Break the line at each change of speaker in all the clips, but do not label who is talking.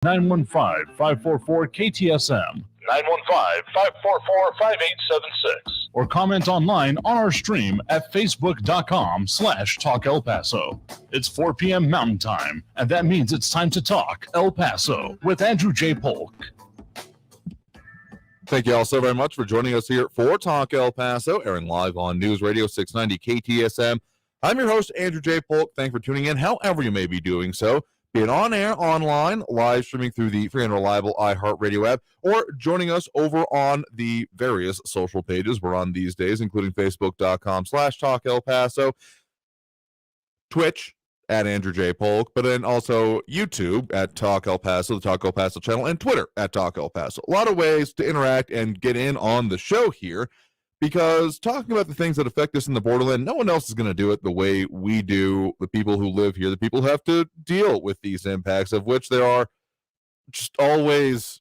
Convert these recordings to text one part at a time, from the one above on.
915-544-KTSM, 915-544-5876, or comment online on our stream at facebook.com/Talk El Paso. It's 4 p.m. Mountain Time, and that means it's time to talk El Paso with Andrew J. Polk.
Thank you all so very much for joining us here for Talk El Paso, airing live on News Radio 690 KTSM. I'm your host, Andrew J. Polk. Thanks for tuning in, however you may be doing so, be it on air, online, live streaming through the free and reliable iHeartRadio app, or joining us over on the various social pages we're on these days, including facebook.com/Talk El Paso, Twitch at Andrew J. Polk, but then also YouTube at Talk El Paso, the Talk El Paso channel, and Twitter at Talk El Paso. A lot of ways to interact and get in on the show here, because talking about the things that affect us in the borderland, no one else is going to do it the way we do, the people who live here, the people who have to deal with these impacts, of which there are just always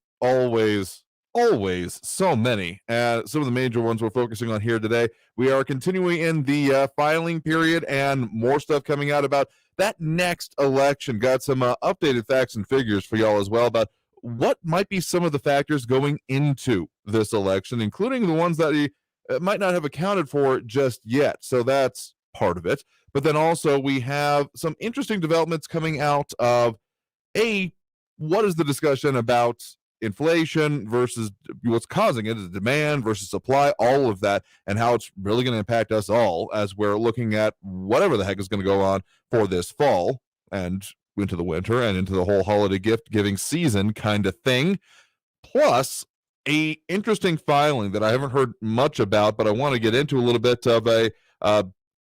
so many. Some of the major ones we're focusing on here today. We are continuing in the filing period, and more stuff coming out about that next election. Got some updated facts and figures for y'all as well about what might be some of the factors going into this election, including the ones that he might not have accounted for just yet. So that's part of it. But then also we have some interesting developments coming out of what is the discussion about inflation versus what's causing it, is demand versus supply, all of that, and how it's really going to impact us all as we're looking at whatever the heck is going to go on for this fall and into the winter and into the whole holiday gift giving season kind of thing. Plus a interesting filing that I haven't heard much about, but I want to get into a little bit of a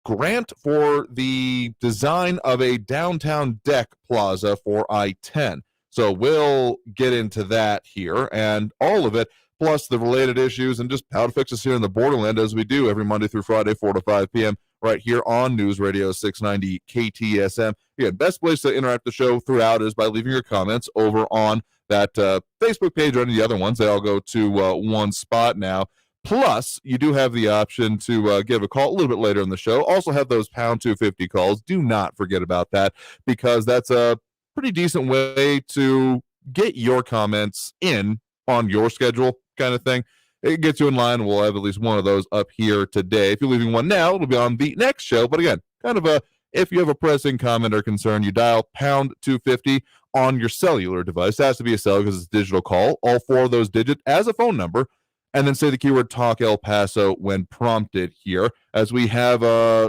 grant for the design of a downtown deck plaza for I-10. So we'll get into that here and all of it, plus the related issues and just how to fix us here in the borderland, as we do every Monday through Friday, 4 to 5 p.m. right here on News Radio 690 KTSM. Again, best place to interact the show throughout is by leaving your comments over on that Facebook page or any of the other ones. They all go to one spot now. Plus, you do have the option to give a call a little bit later in the show. Also have those pound 250 calls. Do not forget about that, because that's a pretty decent way to get your comments in on your schedule kind of thing. It gets you in line. We'll have at least one of those up here today. If you're leaving one now, it'll be on the next show. But again, kind of if you have a pressing comment or concern, you dial pound 250 on your cellular device. It has to be a cell because it's a digital call. All 4 of those digits as a phone number. And then say the keyword Talk El Paso when prompted here, as we have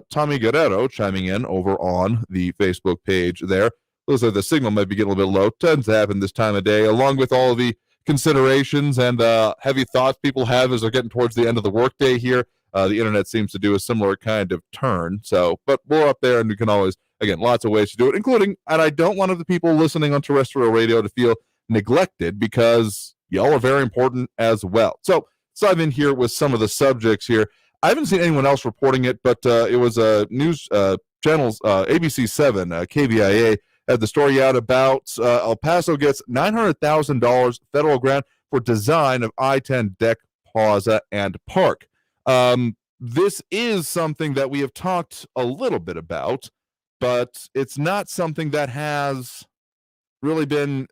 Tommy Guerrero chiming in over on the Facebook page there. Looks like the signal might be getting a little bit low. Tends to happen this time of day, along with all of the considerations and heavy thoughts people have as they're getting towards the end of the workday here. The internet seems to do a similar kind of turn. So, but we're up there, and we can always, again, lots of ways to do it, including, and I don't want the people listening on terrestrial radio to feel neglected, because y'all are very important as well. So let's dive in here with some of the subjects here. I haven't seen anyone else reporting it, but it was news channels, ABC 7, KVIA, had the story out about El Paso gets $900,000 federal grant for design of I-10 deck, plaza, and park. This is something that we have talked a little bit about, but it's not something that has really been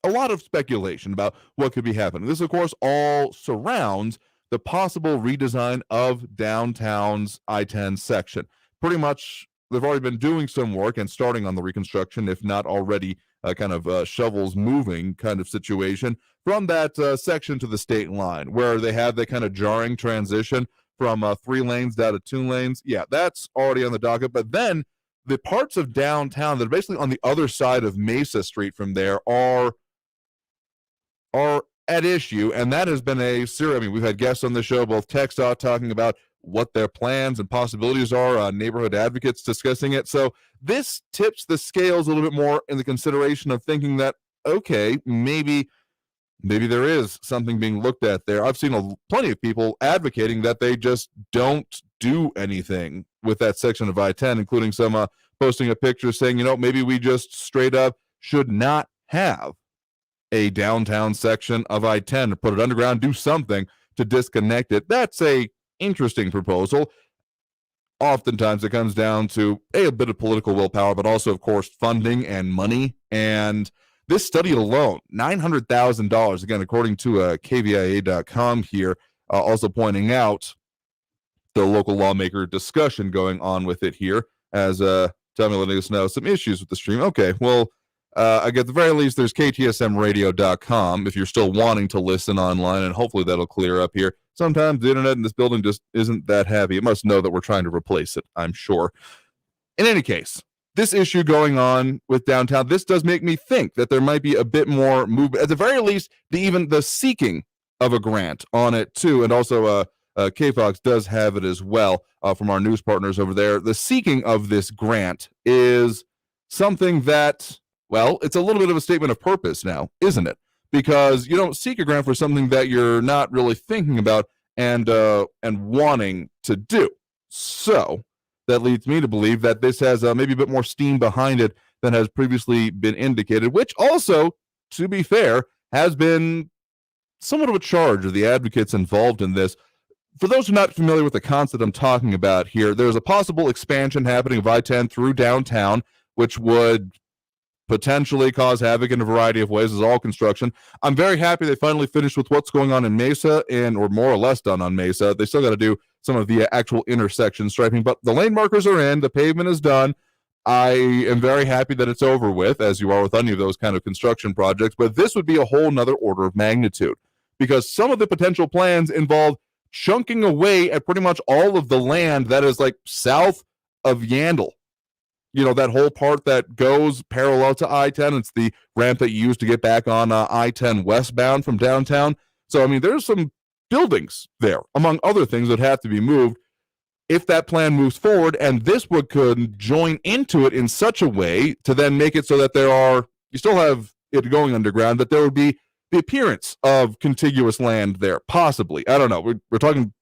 a lot of speculation about what could be happening. This, of course, all surrounds the possible redesign of downtown's I-10 section. Pretty much, they've already been doing some work and starting on the reconstruction, if not already kind of shovels moving kind of situation from that section to the state line, where they have that kind of jarring transition from 3 lanes down to 2 lanes. Yeah, that's already on the docket. But then the parts of downtown that are basically on the other side of Mesa Street from there are at issue, and that has been a serious. I mean, we've had guests on the show, both text out talking about what their plans and possibilities are, neighborhood advocates discussing it. So this tips the scales a little bit more in the consideration of thinking that, okay, maybe there is something being looked at there. I've seen plenty of people advocating that they just don't do anything with that section of I-10, including some posting a picture saying, maybe we just straight up should not have a downtown section of I-10, to put it underground, do something to disconnect it. That's a interesting proposal. Oftentimes it comes down to a bit of political willpower, but also, of course, funding and money. And this study alone, $900,000, again, according to KVIA.com here, also pointing out the local lawmaker discussion going on with it here, as Tommy letting us know some issues with the stream. Okay, well, at the very least, there's KTSMradio.com if you're still wanting to listen online, and hopefully that'll clear up here. Sometimes the internet in this building just isn't that happy. It must know that we're trying to replace it, I'm sure. In any case, this issue going on with downtown, this does make me think that there might be a bit more movement, at the very least, even the seeking of a grant on it too. And also KFox does have it as well from our news partners over there. The seeking of this grant is something that, well, it's a little bit of a statement of purpose now, isn't it? Because you don't seek a grant for something that you're not really thinking about and wanting to do. So that leads me to believe that this has maybe a bit more steam behind it than has previously been indicated, which also, to be fair, has been somewhat of a charge of the advocates involved in this. For those who are not familiar with the concept I'm talking about here, there's a possible expansion happening of I-10 through downtown, which would potentially cause havoc in a variety of ways, as all construction. I'm very happy they finally finished with what's going on in Mesa, or more or less done on Mesa. They still got to do some of the actual intersection striping, but the lane markers are in, the pavement is done. I am very happy that it's over with, as you are with any of those kind of construction projects, but this would be a whole nother order of magnitude, because some of the potential plans involve chunking away at pretty much all of the land that is like south of Yandle. You know, that whole part that goes parallel to I-10. It's the ramp that you use to get back on I-10 westbound from downtown. So, I mean, there's some buildings there, among other things, that have to be moved if that plan moves forward. And this could join into it in such a way to then make it so that you still have it going underground, that there would be the appearance of contiguous land there, possibly. I don't know. We're talking,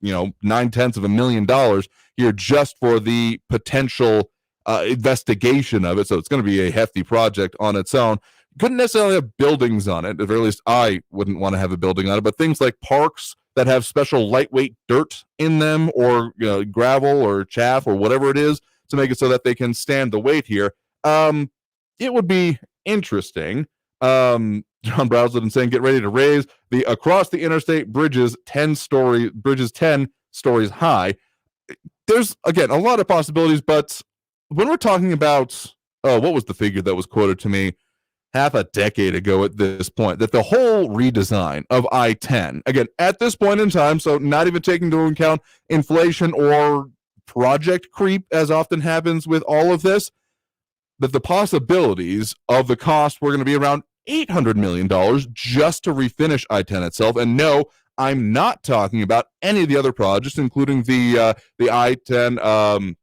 $900,000 here just for the potential investigation of it, so it's going to be a hefty project on its own. Couldn't necessarily have buildings on it, at the very least I wouldn't want to have a building on it, but things like parks that have special lightweight dirt in them, or gravel or chaff or whatever it is, to make it so that they can stand the weight here. It would be interesting. John Browsland saying, get ready to raise the across the interstate bridges 10 stories high. There's, again, a lot of possibilities, but when we're talking about, what was the figure that was quoted to me half a decade ago at this point, that the whole redesign of I-10, again, at this point in time, so not even taking into account inflation or project creep, as often happens with all of this, that the possibilities of the cost were going to be around $800 million just to refinish I-10 itself. And no, I'm not talking about any of the other projects, including the I-10,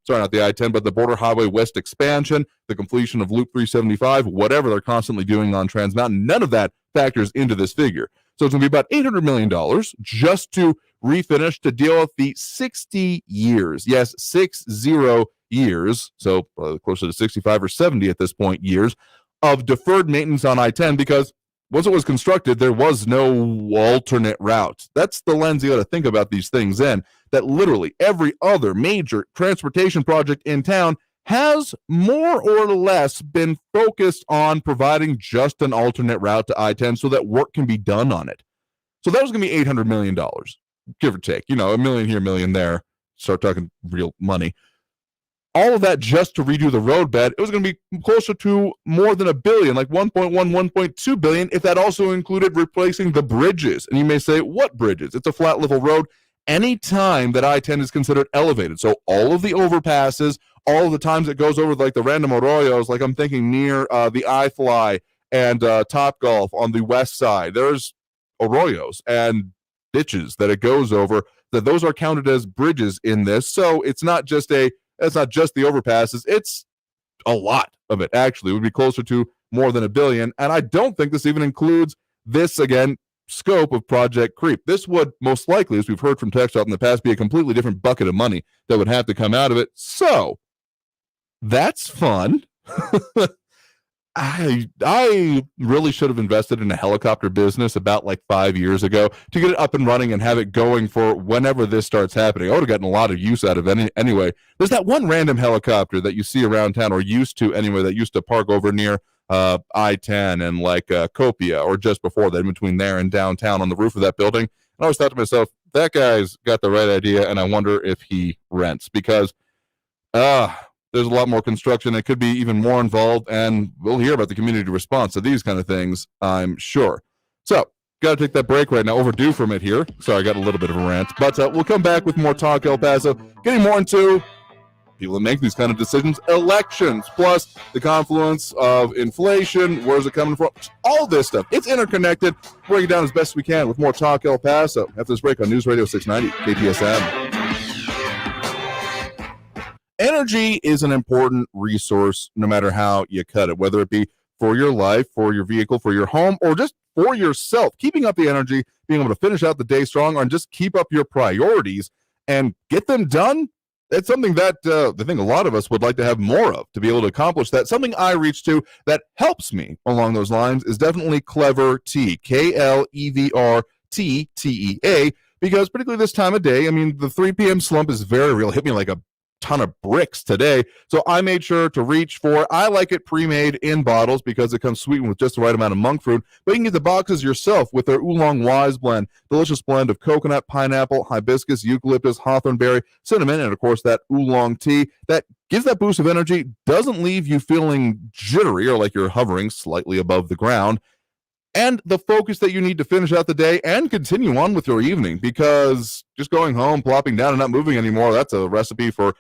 not the I-10, but the Border Highway West expansion, the completion of Loop 375, whatever they're constantly doing on Trans Mountain. None of that factors into this figure. So it's going to be about $800 million just to refinish, to deal with the 60 years. Yes, 60 years, so closer to 65 or 70 at this point, years of deferred maintenance on I-10, because once it was constructed, there was no alternate route. That's the lens you got to think about these things in, that literally every other major transportation project in town has more or less been focused on providing just an alternate route to I-10 so that work can be done on it. So that was going to be $800 million, give or take. $1 million here, $1 million there. Start talking real money. All of that just to redo the roadbed, it was going to be closer to more than $1 billion, like 1.1, 1.2 billion, if that also included replacing the bridges. And you may say, what bridges? It's a flat level road. Anytime that I-10 is considered elevated, so all of the overpasses, all of the times it goes over like the random arroyos, like I'm thinking near the I-Fly and Top Golf on the west side, there's arroyos and ditches that it goes over, that those are counted as bridges in this. So it's not just the overpasses, it's a lot of it. Actually, it would be closer to more than $1 billion. And I don't think this even includes this, again, scope of project creep. This would most likely, as we've heard from TechStop in the past, be a completely different bucket of money that would have to come out of it. So that's fun. I really should have invested in a helicopter business about like 5 years ago to get it up and running and have it going for whenever this starts happening. I would have gotten a lot of use out of it anyway. There's that one random helicopter that you see around town, or used to anyway, that used to park over near I-10 and like Copia, or just before that, in between there and downtown on the roof of that building. And I always thought to myself, that guy's got the right idea, and I wonder if he rents, because there's a lot more construction. It could be even more involved, and we'll hear about the community response to these kind of things, I'm sure. So, got to take that break right now. Overdue from it here. Sorry, I got a little bit of a rant. But we'll come back with more Talk El Paso, getting more into people that make these kind of decisions, elections, plus the confluence of inflation, where's it coming from, all this stuff. It's interconnected. Break it down as best we can with more Talk El Paso after this break on News Radio 690 KTSM. Energy is an important resource no matter how you cut it, whether it be for your life, for your vehicle, for your home, or just for yourself. Keeping up the energy, being able to finish out the day strong, and just keep up your priorities and get them done. It's something that I think a lot of us would like to have more of, to be able to accomplish that. Something I reach to that helps me along those lines is definitely Clever Tea, KLEVRTTEA, because particularly this time of day, I mean, the 3 p.m. slump is very real. It hit me like a ton of bricks today, so I made sure to reach for it. I like it pre-made in bottles because it comes sweetened with just the right amount of monk fruit, but you can get the boxes yourself with their Oolong Wise blend, delicious blend of coconut, pineapple, hibiscus, eucalyptus, hawthornberry, cinnamon, and of course that oolong tea that gives that boost of energy, doesn't leave you feeling jittery or like you're hovering slightly above the ground, and the focus that you need to finish out the day and continue on with your evening, because just going home, plopping down, and not moving anymore, that's a recipe for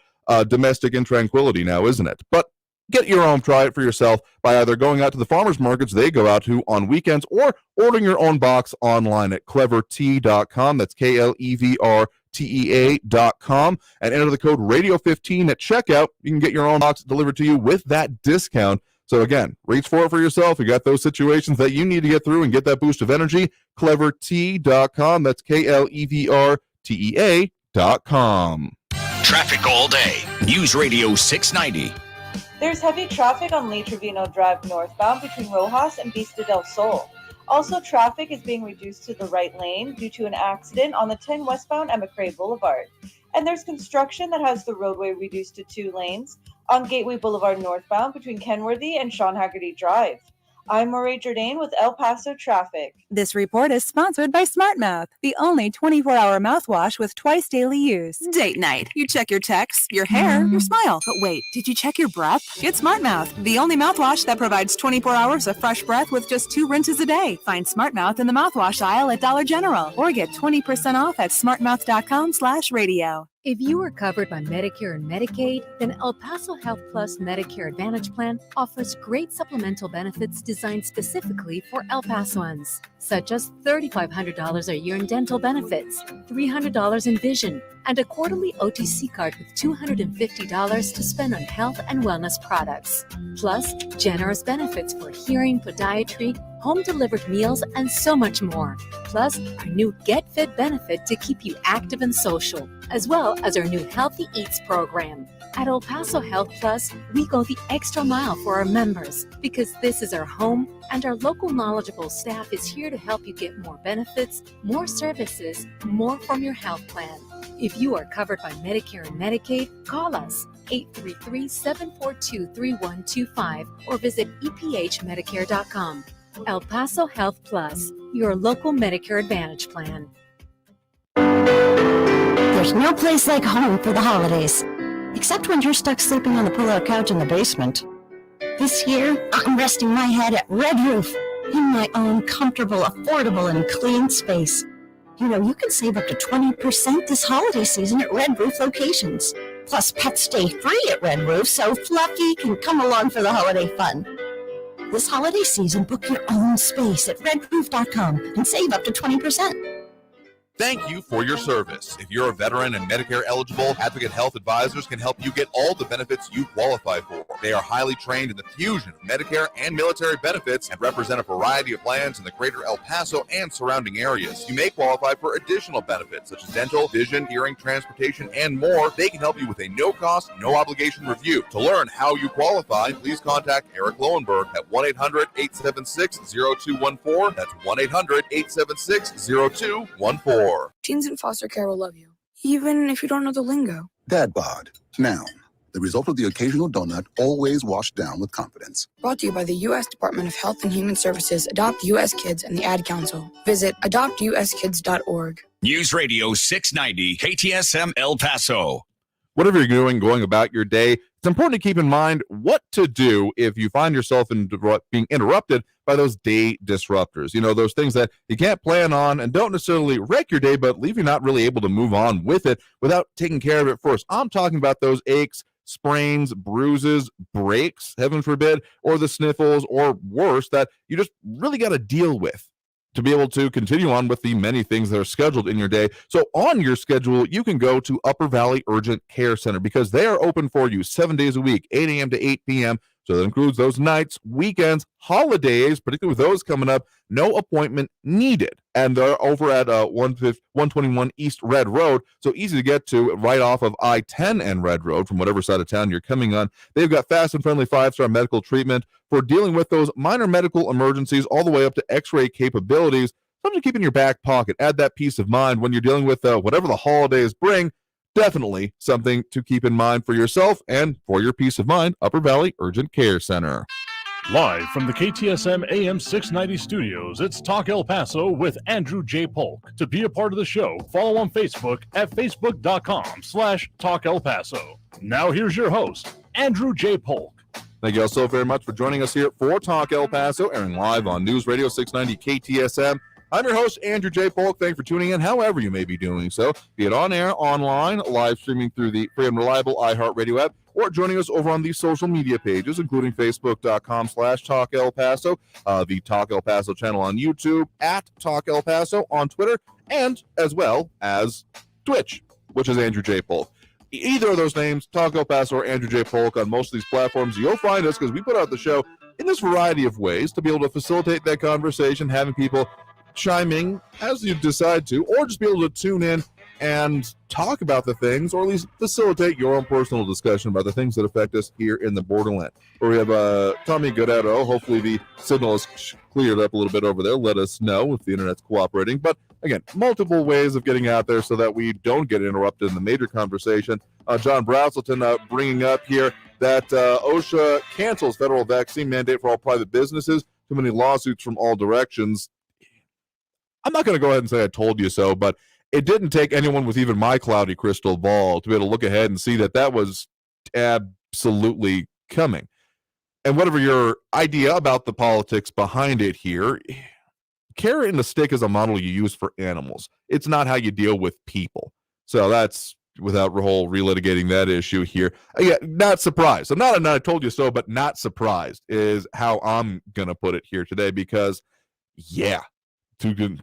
domestic intranquility now, isn't it? But get your own, try it for yourself by either going out to the farmers markets they go out to on weekends, or ordering your own box online at clevertea.com. That's KLEVRTEA.com, and enter the code radio15 at checkout. You can get your own box delivered to you with that discount. So again, reach for it for yourself. You got those situations that you need to get through and get that boost of energy. Clevertea.com. That's KLEVRTEA.com.
Traffic all day. News Radio 690.
There's heavy traffic on Lee Trevino Drive northbound between Rojas and Vista del Sol. Also, traffic is being reduced to the right lane due to an accident on the 10 westbound at McRae Boulevard. And there's construction that has the roadway reduced to 2 lanes on Gateway Boulevard northbound between Kenworthy and Sean Haggerty Drive. I'm Marie Jourdain with El Paso Traffic.
This report is sponsored by SmartMouth, the only 24-hour mouthwash with twice daily use. Date night. You check your texts, your hair, your smile. But wait, did you check your breath? Get SmartMouth, the only mouthwash that provides 24 hours of fresh breath with just 2 rinses a day. Find SmartMouth in the mouthwash aisle at Dollar General, or get 20% off at smartmouth.com/radio.
If you are covered by Medicare and Medicaid, then El Paso Health Plus Medicare Advantage Plan offers great supplemental benefits designed specifically for El Pasoans, such as $3,500 a year in dental benefits, $300 in vision, and a quarterly OTC card with $250 to spend on health and wellness products. Plus, generous benefits for hearing, podiatry, home-delivered meals, and so much more. Plus, our new Get Fit benefit to keep you active and social, as well as our new Healthy Eats program. At El Paso Health Plus, we go the extra mile for our members because this is our home, and our local knowledgeable staff is here to help you get more benefits, more services, more from your health plan. If you are covered by Medicare and Medicaid, call us 833-742-3125 or visit ephmedicare.com. El Paso Health Plus, your local Medicare Advantage plan.
There's no place like home for the holidays, except when you're stuck sleeping on the pull-out couch in the basement. This year, I'm resting my head at Red Roof in my own comfortable, affordable, and clean space. You know, you can save up to 20% this holiday season at Red Roof locations. Plus, pets stay free at Red Roof, so Fluffy can come along for the holiday fun. This holiday season, book your own space at redroof.com and save up to 20%.
Thank you for your service. If you're a veteran and Medicare eligible, Advocate Health Advisors can help you get all the benefits you qualify for. They are highly trained in the fusion of Medicare and military benefits and represent a variety of plans in the greater El Paso and surrounding areas. You may qualify for additional benefits such as dental, vision, hearing, transportation, and more. They can help you with a no-cost, no-obligation review. To learn how you qualify, please contact Eric Lowenberg at 1-800-876-0214. That's 1-800-876-0214.
Teens in foster care will love you, even if you don't know the lingo.
Dad bod, noun.
The result of the occasional donut, always washed down with confidence.
Brought to you by the U.S. Department of Health and Human Services, Adopt U.S. Kids, and the Ad Council. Visit adoptuskids.org.
News Radio 690 KTSM El Paso.
Whatever you're doing, going about your day, it's important to keep in mind what to do if you find yourself being interrupted by those day disruptors. You know, those things that you can't plan on and don't necessarily wreck your day, but leave you not really able to move on with it without taking care of it first. I'm talking about those aches, sprains, bruises, breaks, heaven forbid, or the sniffles, or worse, that you just really got to deal with to be able to continue on with the many things that are scheduled in your day. So on your schedule, you can go to Upper Valley Urgent Care Center because they are open for you 7 days a week, 8 a.m. to 8 p.m. So that includes those nights, weekends, holidays, particularly with those coming up, no appointment needed. And they're over at 121 East Red Road, so easy to get to right off of I-10 and Red Road from whatever side of town you're coming on. They've got fast and friendly 5-star medical treatment for dealing with those minor medical emergencies all the way up to x-ray capabilities. Something to keep in your back pocket. Add that peace of mind when you're dealing with whatever the holidays bring. Definitely something to keep in mind for yourself and for your peace of mind. Upper Valley Urgent Care Center.
Live from the KTSM AM 690 studios, it's Talk El Paso with Andrew J. Polk. To be a part of the show, follow on Facebook at facebook.com/Talk El Paso. Now here's your host, Andrew J. Polk.
Thank you all so very much for joining us here for Talk El Paso, airing live on News Radio 690 KTSM. I'm your host, Andrew J. Polk. Thanks for tuning in, however you may be doing so, be it on air, online, live streaming through the free and reliable iHeartRadio app, or joining us over on the social media pages, including facebook.com/Talk El Paso, the Talk El Paso channel on YouTube, at Talk El Paso on Twitter, and as well as Twitch, which is Andrew J. Polk. Either of those names, Talk El Paso or Andrew J. Polk, on most of these platforms, you'll find us because we put out the show in this variety of ways to be able to facilitate that conversation, having people chiming as you decide to, or just be able to tune in and talk about the things, or at least facilitate your own personal discussion about the things that affect us here in the borderland. Where we have Tommy Godetto. Hopefully the signal is cleared up a little bit over there. Let us know if the internet's cooperating. But again, multiple ways of getting out there so that we don't get interrupted in the major conversation. John Brazelton bringing up here that OSHA cancels federal vaccine mandate for all private businesses. Too many lawsuits from all directions. I'm not going to go ahead and say I told you so, but it didn't take anyone with even my cloudy crystal ball to be able to look ahead and see that that was absolutely coming. And whatever your idea about the politics behind it here, carrot and the stick is a model you use for animals. It's not how you deal with people. So that's, without whole relitigating that issue here. Yeah, not surprised. I'm not I told you so, but not surprised is how I'm going to put it here today, because, yeah, you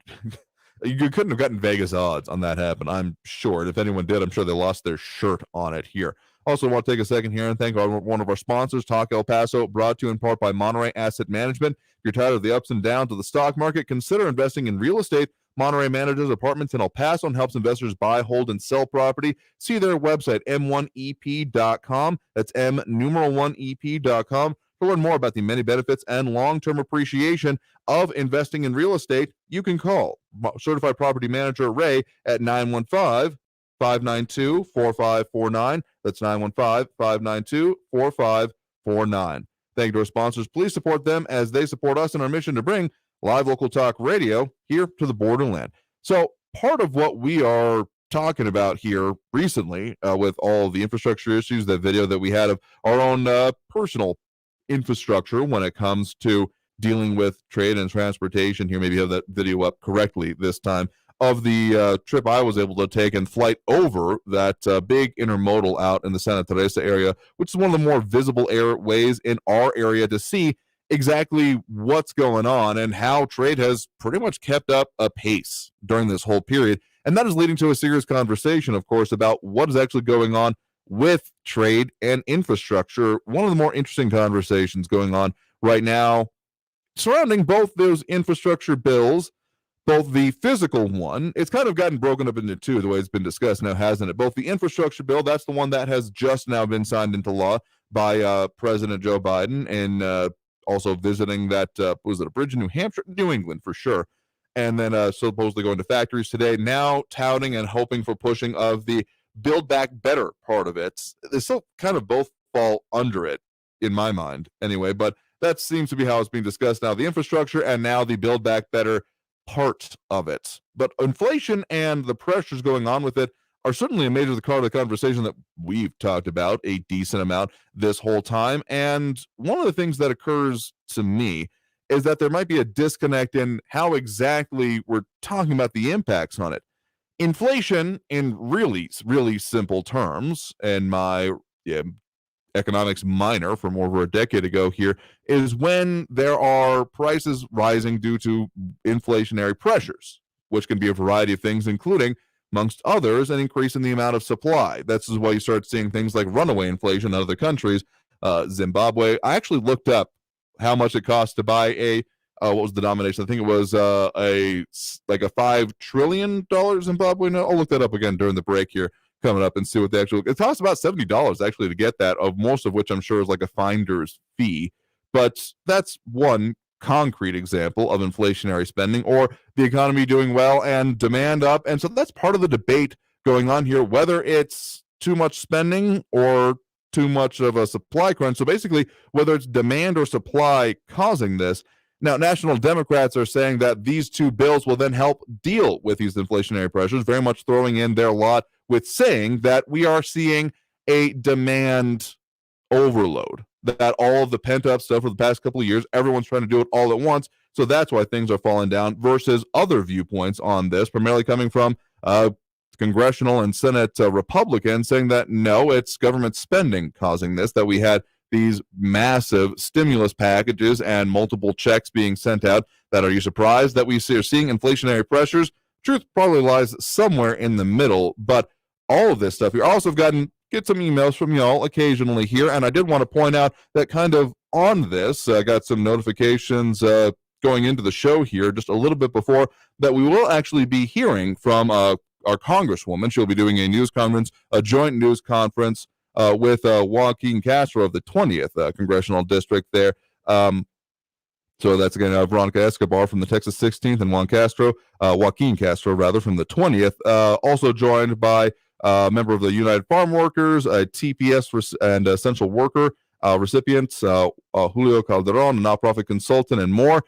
couldn't have gotten Vegas odds on that happen, I'm sure. And if anyone did, I'm sure they lost their shirt on it here. Also, want to take a second here and thank one of our sponsors, Talk El Paso, brought to you in part by Monterey Asset Management. If you're tired of the ups and downs of the stock market, consider investing in real estate. Monterey manages apartments in El Paso and helps investors buy, hold, and sell property. See their website, m1ep.com. That's m1ep.com. To learn more about the many benefits and long-term appreciation of investing in real estate, you can call Certified Property Manager Ray at 915-592-4549. That's 915-592-4549. Thank you to our sponsors. Please support them as they support us in our mission to bring live local talk radio here to the borderland. So part of what we are talking about here recently with all the infrastructure issues, that video that we had of our own personal infrastructure when it comes to dealing with trade and transportation here, maybe have that video up correctly this time, of the trip I was able to take and flight over that big intermodal out in the Santa Teresa area, which is one of the more visible ways in our area to see exactly what's going on and how trade has pretty much kept up a pace during this whole period. And that is leading to a serious conversation, of course, about what is actually going on with trade and infrastructure. One of the more interesting conversations going on right now surrounding both those infrastructure bills, both the physical one, it's kind of gotten broken up into two the way it's been discussed now, hasn't it? Both the infrastructure bill, that's the one that has just now been signed into law by President Joe Biden, and also visiting that, was it a bridge in New Hampshire? New England for sure. And then supposedly going to factories today, now touting and hoping for pushing of the Build Back Better part of it. They still kind of both fall under it, in my mind, anyway, but that seems to be how it's being discussed now. The infrastructure and now the Build Back Better part of it. But inflation and the pressures going on with it are certainly a major part of the conversation that we've talked about a decent amount this whole time. And one of the things that occurs to me is that there might be a disconnect in how exactly we're talking about the impacts on it. Inflation, in really, really simple terms, and my economics minor from over a decade ago here, is when there are prices rising due to inflationary pressures, which can be a variety of things, including, amongst others, an increase in the amount of supply. That's why you start seeing things like runaway inflation in other countries. Zimbabwe, I actually looked up how much it cost to buy what was the denomination? I think it was a $5 trillion Zimbabwe. No, I'll look that up again during the break here coming up and see what the actual, it costs about $70 actually to get that, of most of which I'm sure is like a finder's fee. But that's one concrete example of inflationary spending, or the economy doing well and demand up. And so that's part of the debate going on here, whether it's too much spending or too much of a supply crunch. So basically, whether it's demand or supply causing this. Now, National Democrats are saying that these two bills will then help deal with these inflationary pressures, very much throwing in their lot with saying that we are seeing a demand overload, that all of the pent-up stuff for the past couple of years, everyone's trying to do it all at once. So that's why things are falling down, versus other viewpoints on this, primarily coming from congressional and Senate Republicans, saying that no, it's government spending causing this, that we had these massive stimulus packages and multiple checks being sent out. That, are you surprised that we are seeing inflationary pressures? Truth probably lies somewhere in the middle, but all of this stuff, we also have get some emails from y'all occasionally here, and I did want to point out that kind of on this, I got some notifications going into the show here just a little bit before, that we will actually be hearing from our Congresswoman. She'll be doing a news conference, a joint news conference with Joaquin Castro of the 20th Congressional District there. So that's, again, Veronica Escobar from the Texas 16th and Joaquin Castro, from the 20th. Also joined by a member of the United Farm Workers, a TPS and essential worker recipients, Julio Calderon, a nonprofit consultant, and more,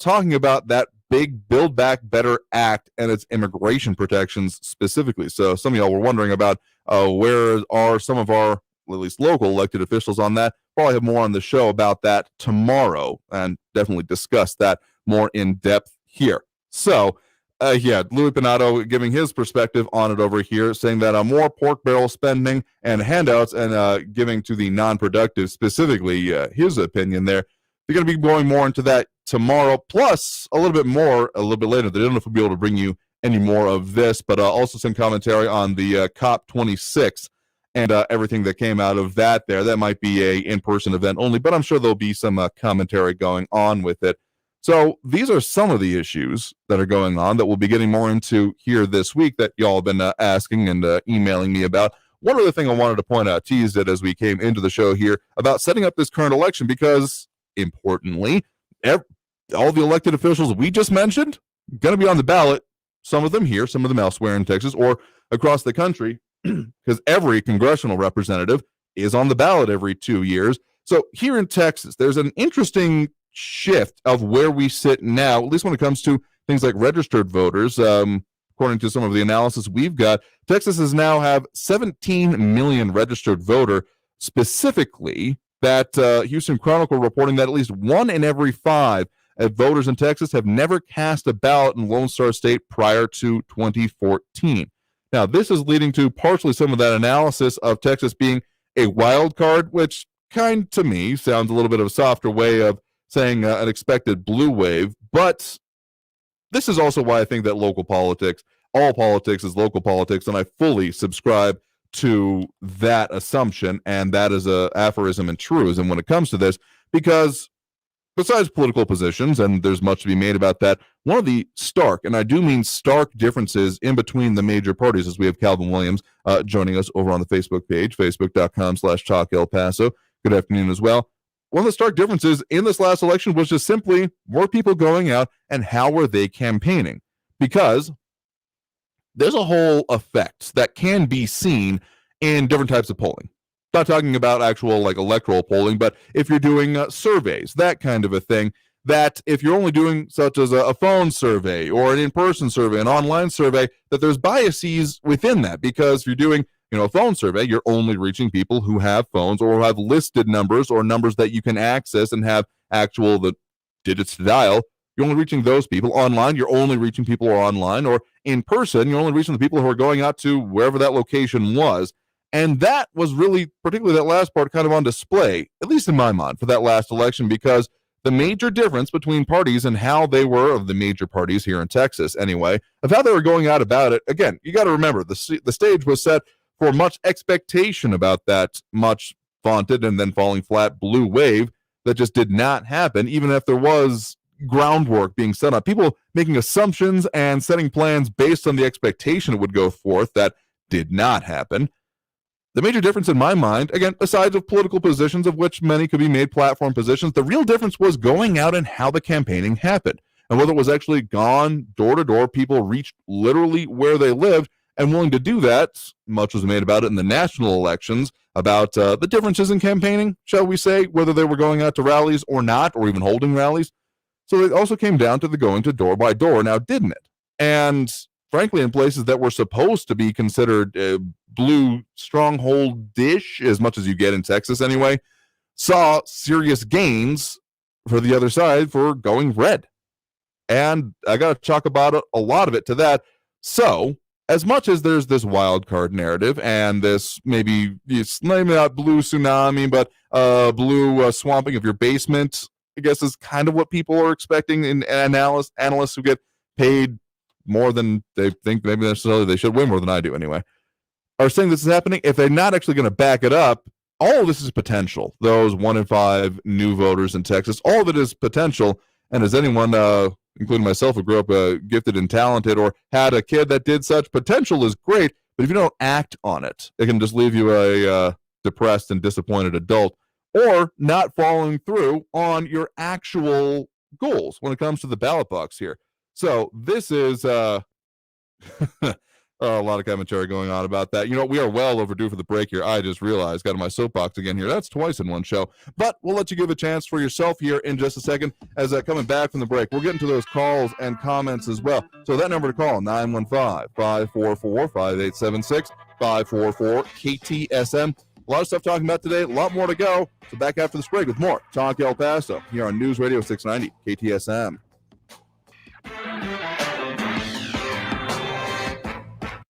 talking about that big Build Back Better Act and its immigration protections specifically. So some of y'all were wondering about where are some of our, at least local elected officials on that. Probably have more on the show about that tomorrow, and definitely discuss that more in depth here. So, Louis Pinato giving his perspective on it over here, saying that more pork barrel spending and handouts and giving to the non-productive, specifically his opinion there. They're going to be going more into that tomorrow, plus a little bit more a little bit later. They don't know if we'll be able to bring you any more of this, but also some commentary on the COP26 and everything that came out of that there. That might be a in-person event only, but I'm sure there'll be some commentary going on with it. So these are some of the issues that are going on that we'll be getting more into here this week that y'all have been asking and emailing me about. One other thing I wanted to point out, teased it as we came into the show here, about setting up this current election, because, importantly, all the elected officials we just mentioned going to be on the ballot, some of them here, some of them elsewhere in Texas or across the country, because every congressional representative is on the ballot every 2 years. So here in Texas, there's an interesting shift of where we sit now, at least when it comes to things like registered voters. According to some of the analysis we've got, Texas has now have 17 million registered voter, specifically that Houston Chronicle reporting that at least 1 in every 5 voters in Texas have never cast a ballot in Lone Star State prior to 2014. Now, this is leading to partially some of that analysis of Texas being a wild card, which to me sounds a little bit of a softer way of saying an expected blue wave. But this is also why I think that local politics, all politics is local politics, and I fully subscribe to that assumption, and that is a aphorism and truism when it comes to this, because besides political positions, and there's much to be made about that, one of the stark, and I do mean stark, differences in between the major parties, as we have Calvin Williams joining us over on the Facebook page, facebook.com/Talk El Paso. Good afternoon as well. One of the stark differences in this last election was just simply, were people going out and how were they campaigning? Because there's a whole effect that can be seen in different types of polling. Not talking about actual like electoral polling, but if you're doing surveys, that kind of a thing, that if you're only doing such as a phone survey or an in-person survey, an online survey, that there's biases within that. Because if you're doing a phone survey, you're only reaching people who have phones or have listed numbers or numbers that you can access and have actual the digits to dial. You're only reaching those people. Online, you're only reaching people who are online, or in person, you're only reaching the people who are going out to wherever that location was. And that was really, particularly that last part, kind of on display, at least in my mind, for that last election, because the major difference between parties and how they were, of the major parties here in Texas anyway, of how they were going out about it. Again, you got to remember, the stage was set for much expectation about that much vaunted and then falling flat blue wave that just did not happen, even if there was groundwork being set up. People making assumptions and setting plans based on the expectation it would go forth that did not happen. The major difference in my mind, again, aside of political positions, of which many could be made platform positions, the real difference was going out and how the campaigning happened. And whether it was actually gone door to door, people reached literally where they lived, and willing to do that. Much was made about it in the national elections, about the differences in campaigning, shall we say, whether they were going out to rallies or not, or even holding rallies. So it also came down to the going to door by door, now didn't it? And frankly, in places that were supposed to be considered blue stronghold-ish, as much as you get in Texas anyway, saw serious gains for the other side for going red. And I got to chalk about a lot of it to that. So, as much as there's this wild card narrative and this maybe, it's not blue tsunami, but blue swamping of your basement, I guess is kind of what people are expecting in analysts who get paid more than they think maybe necessarily they should, way more than I do anyway, are saying this is happening. If they're not actually going to back it up, all of this is potential. Those 1 in 5 new voters in Texas, all of it is potential. And as anyone, including myself, who grew up gifted and talented or had a kid that did such, potential is great. But if you don't act on it, it can just leave you a depressed and disappointed adult, or not following through on your actual goals when it comes to the ballot box here. So this is a lot of commentary going on about that. We are well overdue for the break here. I just realized, got on my soapbox again here. That's twice in one show. But we'll let you give a chance for yourself here in just a second as coming back from the break. We'll get into those calls and comments as well. So that number to call, 915-544-5876, 544-KTSM. A lot of stuff talking about today, a lot more to go. So back after this break with more Talk El Paso here on News Radio 690 KTSM.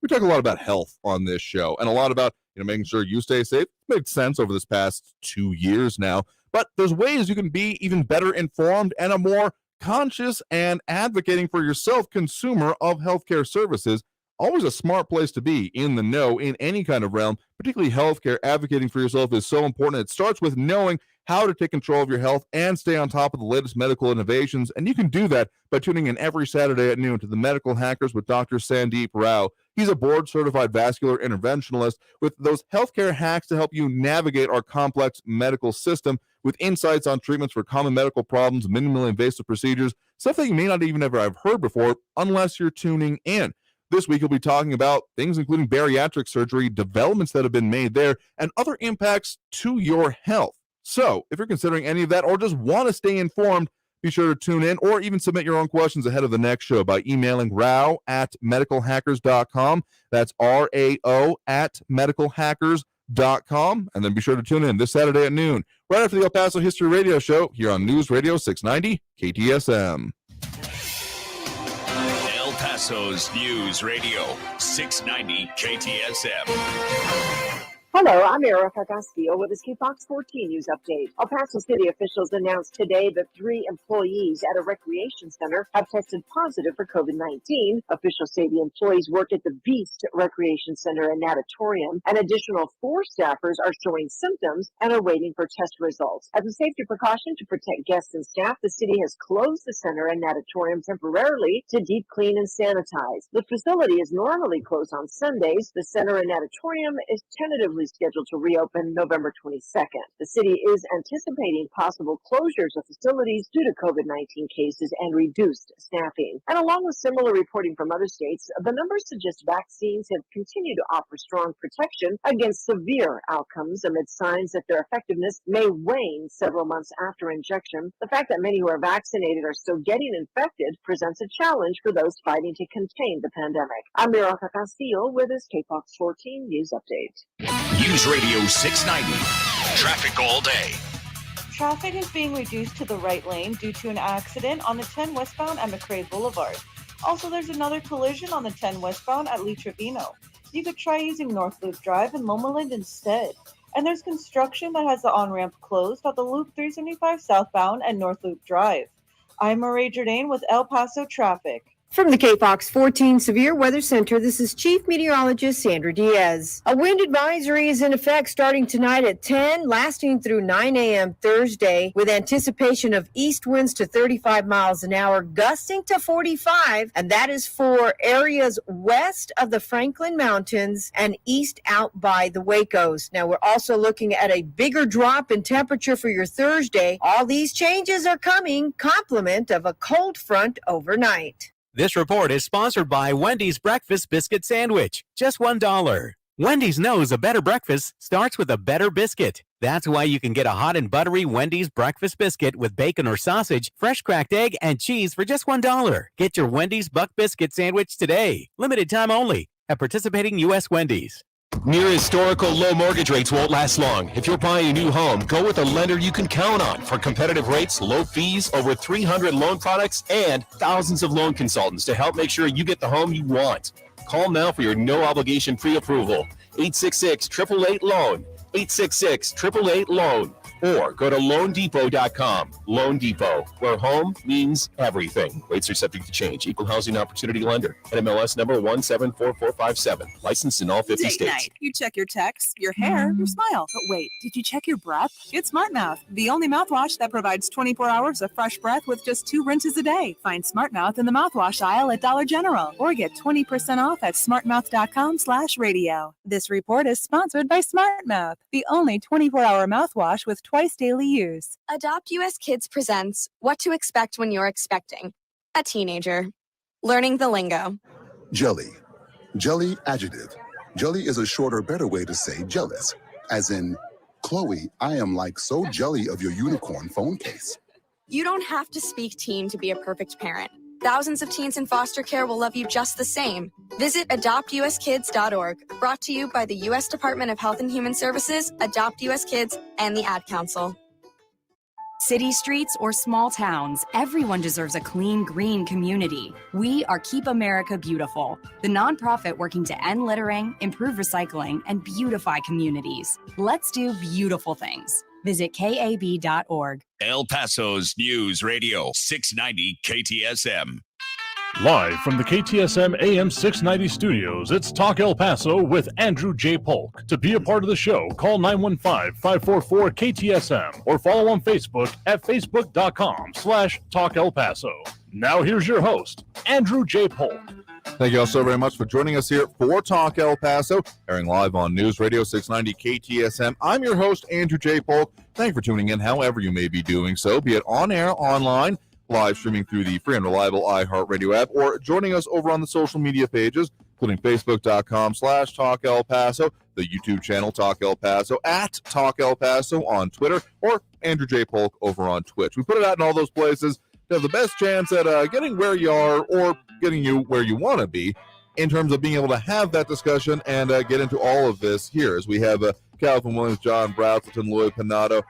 We talk a lot about health on this show and a lot about making sure you stay safe. It made sense over this past 2 years now, but there's ways you can be even better informed and a more conscious and advocating for yourself consumer of healthcare services. Always a smart place to be, in the know in any kind of realm, particularly healthcare. Advocating for yourself is so important. It starts with knowing how to take control of your health and stay on top of the latest medical innovations. And you can do that by tuning in every Saturday at noon to the Medical Hackers with Dr. Sandeep Rao. He's a board-certified vascular interventionalist with those healthcare hacks to help you navigate our complex medical system with insights on treatments for common medical problems, minimally invasive procedures, stuff that you may not even ever have heard before unless you're tuning in. This week, we'll be talking about things including bariatric surgery, developments that have been made there, and other impacts to your health. So if you're considering any of that or just want to stay informed, be sure to tune in or even submit your own questions ahead of the next show by emailing rao@medicalhackers.com. That's RAO@medicalhackers.com. And then be sure to tune in this Saturday at noon, right after the El Paso History Radio Show here on News Radio 690 KTSM.
El Paso's News Radio 690 KTSM.
Hello, I'm Erica Castillo with this key Fox 14 News Update. El Paso City officials announced today that 3 employees at a recreation center have tested positive for COVID-19. Officials say the employees work at the Beast Recreation Center and Natatorium. An additional 4 staffers are showing symptoms and are waiting for test results. As a safety precaution to protect guests and staff, the city has closed the center and Natatorium temporarily to deep clean and sanitize. The facility is normally closed on Sundays. The center and Natatorium is tentatively tentatively scheduled to reopen November 22nd. The city is anticipating possible closures of facilities due to COVID-19 cases and reduced staffing. And along with similar reporting from other states, the numbers suggest vaccines have continued to offer strong protection against severe outcomes amid signs that their effectiveness may wane several months after injection. The fact that many who are vaccinated are still getting infected presents a challenge for those fighting to contain the pandemic. I'm Veronica Castillo with this KFOX 14 News Update.
News Radio 690. Traffic all day.
Traffic is being reduced to the right lane due to an accident on the 10 westbound at McRae Boulevard. Also, there's another collision on the 10 westbound at Lee Trevino. You could try using North Loop Drive in Lomaland instead. And there's construction that has the on-ramp closed at the Loop 375 southbound and North Loop Drive. I'm Marie Jourdain with El Paso Traffic.
From the KFOX 14 Severe Weather Center, this is Chief Meteorologist Sandra Diaz. A wind advisory is in effect starting tonight at 10, lasting through 9 a.m. Thursday, with anticipation of east winds to 35 miles an hour, gusting to 45, and that is for areas west of the Franklin Mountains and east out by the Wacos. Now, we're also looking at a bigger drop in temperature for your Thursday. All these changes are coming, complement of a cold front overnight.
This report is sponsored by Wendy's Breakfast Biscuit Sandwich. Just $1. Wendy's knows a better breakfast starts with a better biscuit. That's why you can get a hot and buttery Wendy's breakfast biscuit with bacon or sausage, fresh cracked egg, and cheese for just $1. Get your Wendy's Buck Biscuit Sandwich today. Limited time only at participating U.S. Wendy's.
Near historical low mortgage rates won't last long. If you're buying a new home, go with a lender you can count on for competitive rates, low fees, over 300 loan products, and thousands of loan consultants to help make sure you get the home you want. Call now for your no-obligation pre-approval. 866-888-LOAN. 866-888-LOAN. Or go to loandepot.com. Loan Depot, where home means everything. Rates are subject to change. Equal housing opportunity lender. NMLS number 174457. Licensed in all 50
Date
states.
night. You check your texts, your hair, your smile. But wait, did you check your breath? Get Smart Mouth, the only mouthwash that provides 24 hours of fresh breath with just 2 rinses a day. Find Smart Mouth in the mouthwash aisle at Dollar General or get 20% off at smartmouth.com/radio. This report is sponsored by Smart Mouth, the only 24-hour mouthwash with twice daily use.
Adopt US Kids presents What to Expect When You're Expecting a Teenager. Learning the lingo.
Jelly. Jelly adjective. Jelly is a shorter, better way to say jealous. As in, Chloe, I am like so jelly of your unicorn phone case.
You don't have to speak teen to be a perfect parent. Thousands of teens in foster care will love you just the same. Visit adoptuskids.org, brought to you by the U.S. Department of Health and Human Services, Adopt U.S. Kids, and the Ad Council.
City streets or small towns, everyone deserves a clean, green community. We are Keep America Beautiful, the nonprofit working to end littering, improve recycling, and beautify communities. Let's do beautiful things. Visit KAB.org.
El Paso's News Radio 690 KTSM.
Live from the KTSM AM 690 studios, it's Talk El Paso with Andrew J. Polk. To be a part of the show, call 915-544-KTSM or follow on Facebook at facebook.com/Talk El Paso. Now here's your host, Andrew J. Polk.
Thank you all so very much for joining us here for Talk El Paso, airing live on News Radio 690 KTSM. I'm your host, Andrew J. Polk. Thank you for tuning in, however you may be doing so, be it on air, online, live streaming through the free and reliable iHeartRadio app, or joining us over on the social media pages, including facebook.com/Talk El Paso, the YouTube channel Talk El Paso, at Talk El Paso on Twitter, or Andrew J. Polk over on Twitch. We put it out in all those places to have the best chance at getting where you are or getting you where you want to be in terms of being able to have that discussion and get into all of this here as we have Calvin Williams, John Brazelton, Lloyd Panado,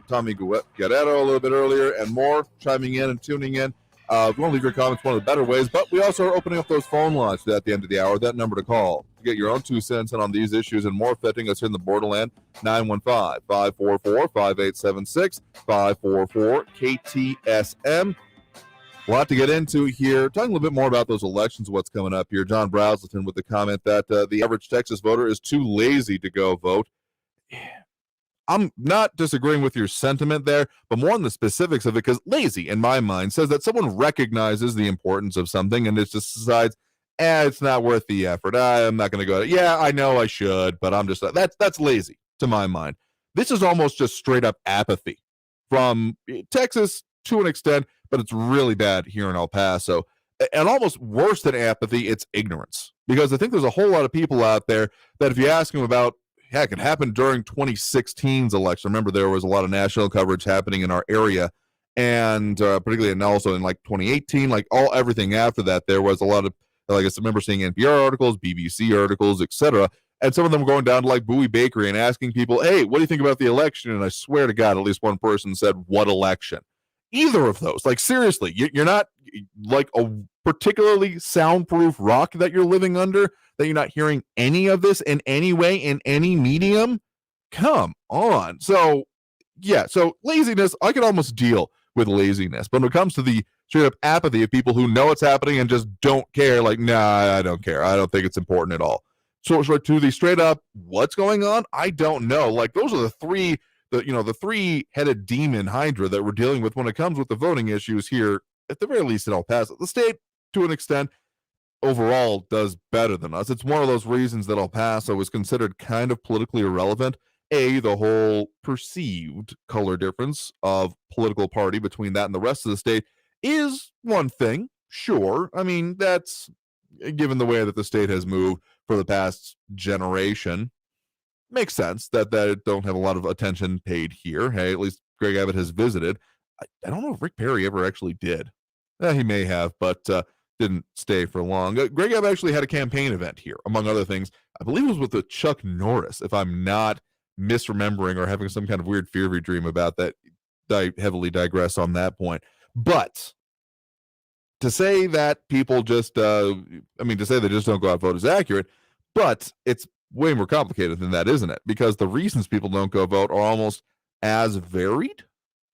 Tommy Guerrero a little bit earlier, and more chiming in and tuning in. If you want to leave your comments, one of the better ways, but we also are opening up those phone lines at the end of the hour, that number to call to get your own 2 cents in on these issues and more affecting us here in the borderland, 915-544-5876, 544-KTSM. A lot to get into here. Talking a little bit more about those elections, what's coming up here. John Brazelton with the comment that the average Texas voter is too lazy to go vote. I'm not disagreeing with your sentiment there, but more on the specifics of it, because lazy, in my mind, says that someone recognizes the importance of something and it just decides, it's not worth the effort. I'm not going to go. Yeah, I know I should, but I'm just that's lazy to my mind. This is almost just straight up apathy from Texas to an extent, but it's really bad here in El Paso. And almost worse than apathy, it's ignorance. Because I think there's a whole lot of people out there that if you ask them about, heck, it happened during 2016's election. Remember, there was a lot of national coverage happening in our area, and particularly and also in like 2018, like everything after that, there was a lot of, like I remember seeing NPR articles, BBC articles, etc. And some of them were going down to like Bowie Bakery and asking people, hey, what do you think about the election? And I swear to God, at least one person said, what election? Either of those. Like, seriously, you're not like a particularly soundproof rock that you're living under, that you're not hearing any of this in any way, in any medium? Come on. So, yeah, so laziness, I can almost deal with laziness. But when it comes to the straight up apathy of people who know it's happening and just don't care, like, nah, I don't care. I don't think it's important at all. So to the straight up, what's going on? I don't know. Like, those are the three-headed demon hydra that we're dealing with when it comes with the voting issues here, at the very least in El Paso. The state, to an extent, overall does better than us. It's one of those reasons that El Paso is considered kind of politically irrelevant. The whole perceived color difference of political party between that and the rest of the state is one thing. Sure. I mean, that's given the way that the state has moved for the past generation. Makes sense that it don't have a lot of attention paid here. Hey, at least Greg Abbott has visited. I don't know if Rick Perry ever actually did. He may have, but didn't stay for long. Greg Abbott actually had a campaign event here, among other things. I believe it was with the Chuck Norris, if I'm not misremembering or having some kind of weird fever dream about that. I heavily digress on that point. But to say that people just, to say they just don't go out and vote is accurate, but it's way more complicated than that, isn't it? Because the reasons people don't go vote are almost as varied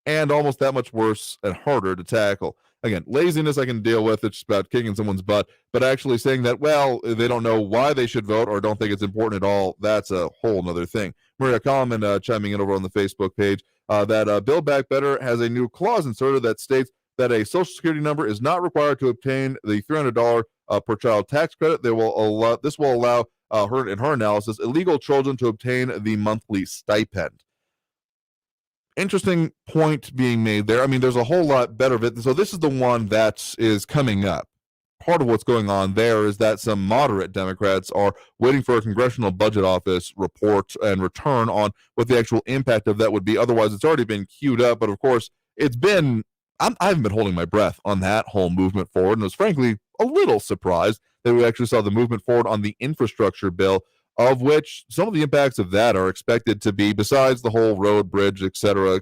and almost that much worse and harder to tackle. Again, laziness I can deal with. It's just about kicking someone's butt. But actually saying that, well, they don't know why they should vote or don't think it's important at all, that's a whole nother thing. Maria Coleman chiming in over on the Facebook page that Build Back Better has a new clause inserted that states that a Social Security number is not required to obtain the $300 per child tax credit. This will allow her, in her analysis, illegal children to obtain the monthly stipend. Interesting point being made there. I mean, there's a whole lot better of it. So this is the one that is coming up. Part of what's going on there is that some moderate Democrats are waiting for a Congressional Budget Office report and return on what the actual impact of that would be. Otherwise, it's already been queued up. But of course, I haven't been holding my breath on that whole movement forward, and was frankly a little surprised that we actually saw the movement forward on the infrastructure bill, of which some of the impacts of that are expected to be, besides the whole road, bridge, et cetera,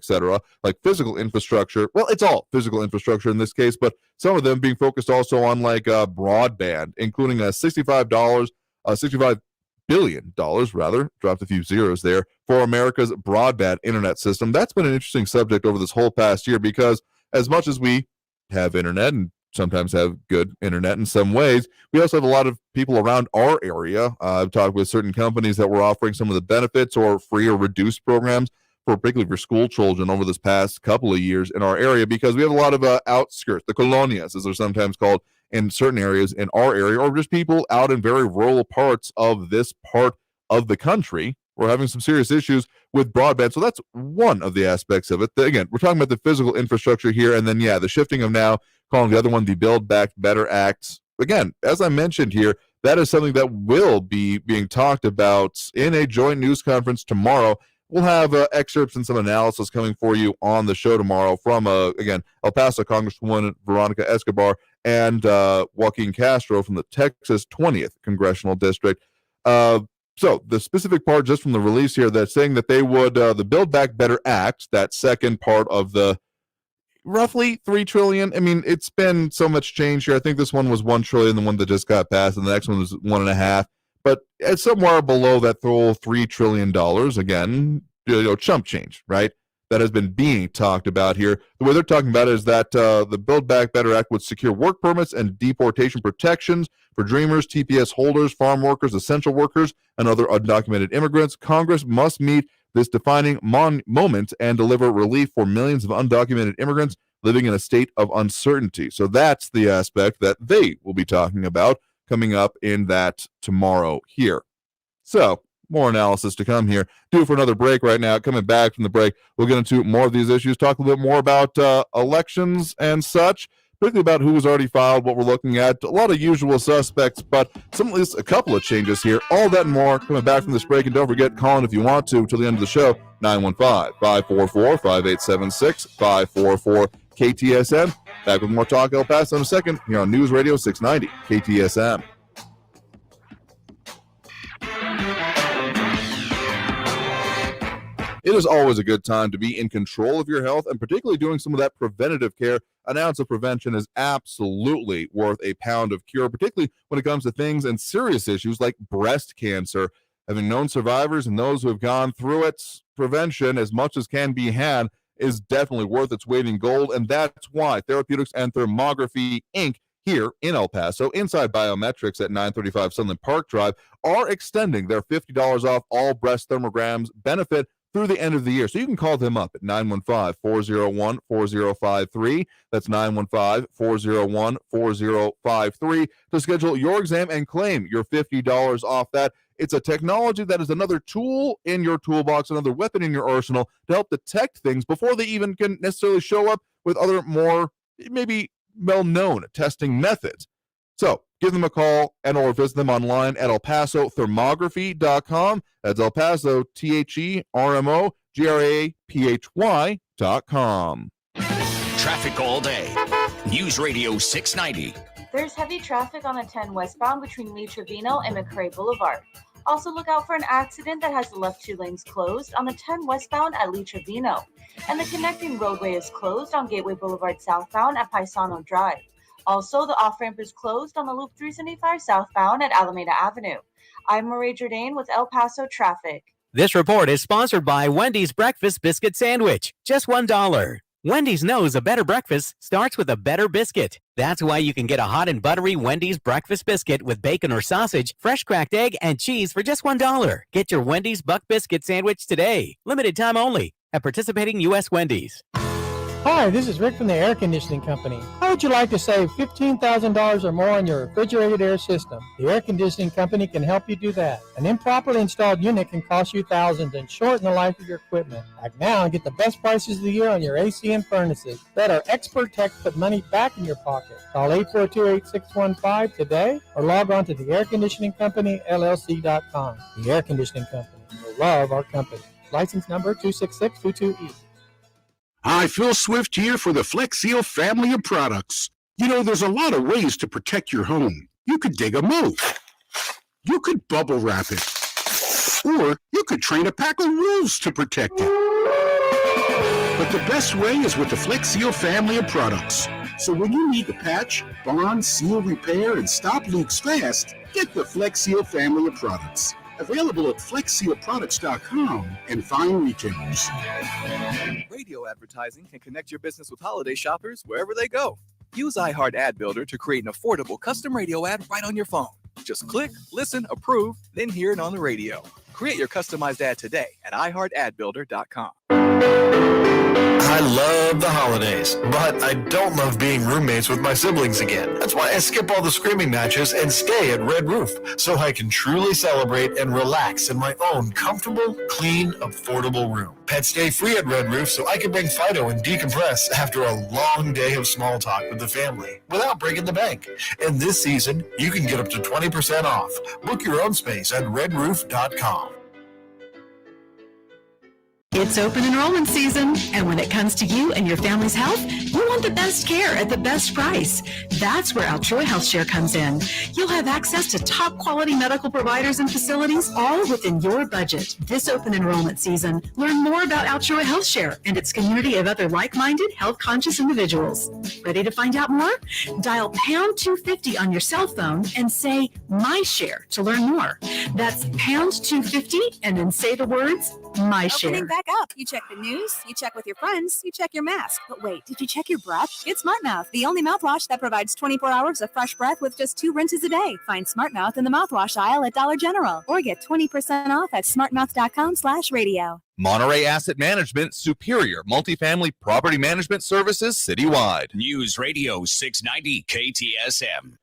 like physical infrastructure. Well, it's all physical infrastructure in this case, but some of them being focused also on like broadband, including $65 billion, rather, dropped a few zeros there, for America's broadband internet system. That's been an interesting subject over this whole past year, because as much as we have internet and sometimes have good internet in some ways, we also have a lot of people around our area. I've talked with certain companies that were offering some of the benefits or free or reduced programs particularly for school children over this past couple of years in our area, because we have a lot of outskirts, the colonias, as they're sometimes called, in certain areas in our area, or just people out in very rural parts of this part of the country. We're having some serious issues with broadband. So that's one of the aspects of it. Again, we're talking about the physical infrastructure here, and then, the shifting of now calling the other one the Build Back Better Act. Again, as I mentioned here, that is something that will be being talked about in a joint news conference tomorrow. We'll have excerpts and some analysis coming for you on the show tomorrow from, again, El Paso Congresswoman Veronica Escobar and Joaquin Castro from the Texas 20th Congressional District. So the specific part just from the release here, that's saying that they would, the Build Back Better Act, that second part of the roughly $3 trillion. I mean, it's been so much change here. I think this one was $1 trillion, the one that just got passed, and the next one was $1.5. But it's somewhere below that whole $3 trillion. Again, chump change, right? That has been being talked about here. The way they're talking about it is that the Build Back Better Act would secure work permits and deportation protections for Dreamers, TPS holders, farm workers, essential workers, and other undocumented immigrants. Congress must meet this defining moment and deliver relief for millions of undocumented immigrants living in a state of uncertainty. So that's the aspect that they will be talking about coming up in that tomorrow here. So, more analysis to come here. Due for another break right now. Coming back from the break, we'll get into more of these issues, talk a little bit more about elections and such, particularly about who was already filed, what we're looking at, a lot of usual suspects, but at least a couple of changes here. All that and more coming back from this break. And don't forget, calling if you want to till the end of the show, 915-544-5876, 544-KTSM. Back with more Talk El Paso in a second here on News Radio 690 KTSM. It is always a good time to be in control of your health and particularly doing some of that preventative care. An ounce of prevention is absolutely worth a pound of cure, particularly when it comes to things and serious issues like breast cancer. Having known survivors and those who have gone through it, prevention, as much as can be had, is definitely worth its weight in gold, and that's why Therapeutics and Thermography, Inc., here in El Paso, inside Biometrics at 935 Sunland Park Drive, are extending their $50 off all breast thermograms benefit through the end of the year. So you can call them up at 915-401-4053. That's 915-401-4053 to schedule your exam and claim your $50 off that. It's a technology that is another tool in your toolbox, another weapon in your arsenal to help detect things before they even can necessarily show up with other more maybe well-known testing methods. So give them a call and or visit them online at elpasothermography.com. That's El Paso, THERMOGRAPHY.com.
Traffic all day. News Radio 690.
There's heavy traffic on the 10 westbound between Lee Trevino and McRae Boulevard. Also look out for an accident that has the left two lanes closed on the 10 westbound at Lee Trevino. And the connecting roadway is closed on Gateway Boulevard southbound at Paisano Drive. Also, the off-ramp is closed on the Loop 375 southbound at Alameda Avenue. I'm Marie Jourdain with El Paso Traffic.
This report is sponsored by Wendy's Breakfast Biscuit Sandwich. Just $1. Wendy's knows a better breakfast starts with a better biscuit. That's why you can get a hot and buttery Wendy's breakfast biscuit with bacon or sausage, fresh cracked egg, and cheese for just $1. Get your Wendy's Buck Biscuit Sandwich today. Limited time only at participating U.S. Wendy's.
Hi, this is Rick from the Air Conditioning Company. How would you like to save $15,000 or more on your refrigerated air system? The Air Conditioning Company can help you do that. An improperly installed unit can cost you thousands and shorten the life of your equipment. Act now and get the best prices of the year on your AC and furnaces. Let our expert tech put money back in your pocket. Call 842-8615 today or log on to theairconditioningcompanyllc.com. The Air Conditioning Company. We love our company. License number 26622E.
Hi, Phil Swift here for the Flex Seal family of products. You know, there's a lot of ways to protect your home. You could dig a moat. You could bubble wrap it. Or you could train a pack of wolves to protect it. But the best way is with the Flex Seal family of products. So when you need to patch, bond, seal, repair, and stop leaks fast, get the Flex Seal family of products. Available at FlexSealProducts.com and fine retailers.
Radio advertising can connect your business with holiday shoppers wherever they go. Use iHeart Ad Builder to create an affordable custom radio ad right on your phone. Just click, listen, approve, then hear it on the radio. Create your customized ad today at iHeartAdBuilder.com.
I love the holidays, but I don't love being roommates with my siblings again. That's why I skip all the screaming matches and stay at Red Roof, so I can truly celebrate and relax in my own comfortable, clean, affordable room. Pets stay free at Red Roof, so I can bring Fido and decompress after a long day of small talk with the family without breaking the bank. And this season, you can get up to 20% off. Book your own space at redroof.com.
It's open enrollment season, and when it comes to you and your family's health, you want the best care at the best price. That's where Altroy Health Share comes in. You'll have access to top quality medical providers and facilities, all within your budget. This open enrollment season, learn more about Altroy Health Share and its community of other like-minded, health-conscious individuals. Ready to find out more? Dial pound 250 on your cell phone and say My Share to learn more. That's pound 250 and then say the words My Share.
Opening back up. You check the news, you check with your friends, you check your mask. But wait, did you check your breath? Get Smart Mouth, the only mouthwash that provides 24 hours of fresh breath with just 2 rinses a day. Find Smart Mouth in the mouthwash aisle at Dollar General or get 20% off at smartmouth.com/radio.
Monterey Asset Management, superior multifamily property management services citywide.
News Radio 690 KTSM.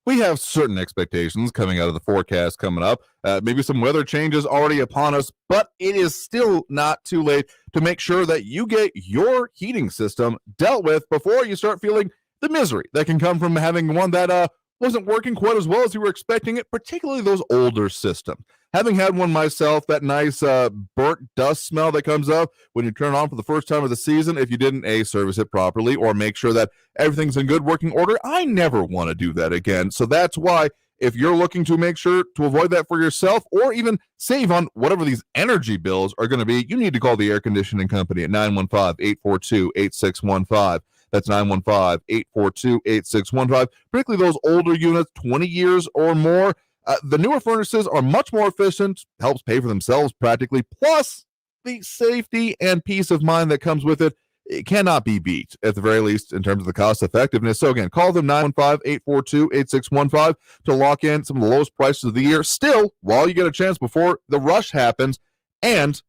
we have certain expectations coming out of the forecast coming up. Maybe some weather changes already upon us, but it is still not too late to make sure that you get your heating system dealt with before you start feeling the misery that can come from having one that wasn't working quite as well as you were expecting it, particularly those older systems. Having had one myself, that nice burnt dust smell that comes up when you turn it on for the first time of the season, if you didn't service it properly or make sure that everything's in good working order, I never want to do that again. So that's why, if you're looking to make sure to avoid that for yourself or even save on whatever these energy bills are going to be, you need to call the air conditioning company at 915-842-8615. That's 915-842-8615. Particularly those older units, 20 years or more. The newer furnaces are much more efficient, helps pay for themselves practically, plus the safety and peace of mind that comes with it, it cannot be beat, at the very least, in terms of the cost effectiveness. So again, call them 915-842-8615 to lock in some of the lowest prices of the year, still, while you get a chance before the rush happens, and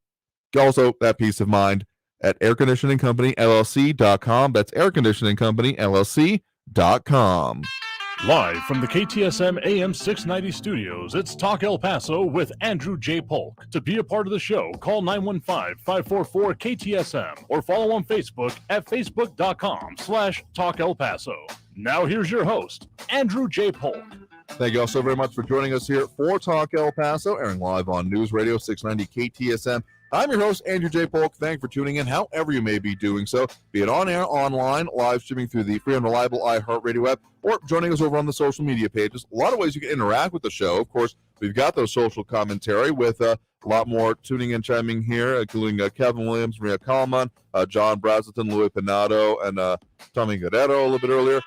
also that peace of mind at airconditioningcompanyllc.com. That's airconditioningcompanyllc.com.
Live from the KTSM AM 690 studios, it's Talk El Paso with Andrew J. Polk. To be a part of the show, call 915-544-KTSM or follow on Facebook at facebook.com/Talk El Paso. Now here's your host, Andrew J. Polk.
Thank you all so very much for joining us here for Talk El Paso, airing live on News Radio 690 KTSM. I'm your host, Andrew J. Polk. Thank you for tuning in, however you may be doing so, be it on air, online, live streaming through the free and reliable iHeartRadio app, or joining us over on the social media pages. A lot of ways you can interact with the show. Of course, we've got those social commentary with a lot more tuning and chiming here, including Kevin Williams, Maria Kalman, John Brazelton, Louis Pinado, and Tommy Guerrero a little bit earlier.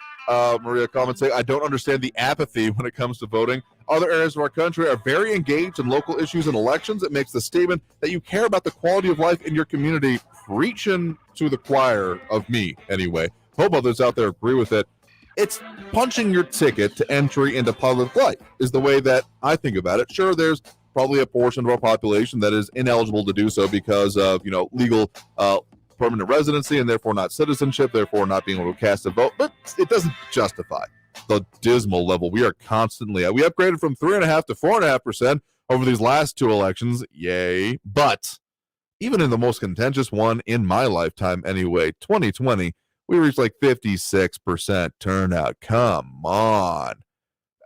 Maria Kalman saying, I don't understand the apathy when it comes to voting. Other areas of our country are very engaged in local issues and elections. It makes the statement that you care about the quality of life in your community, preaching to the choir of me, anyway. Hope others out there agree with it. It's punching your ticket to entry into public life is the way that I think about it. Sure, there's probably a portion of our population that is ineligible to do so because of, legal permanent residency and therefore not citizenship, therefore not being able to cast a vote, but it doesn't justify the dismal level we are constantly at. We upgraded from 3.5% to 4.5% over these last two elections. Yay. But even in the most contentious one in my lifetime anyway, 2020, we reached like 56% turnout. Come on.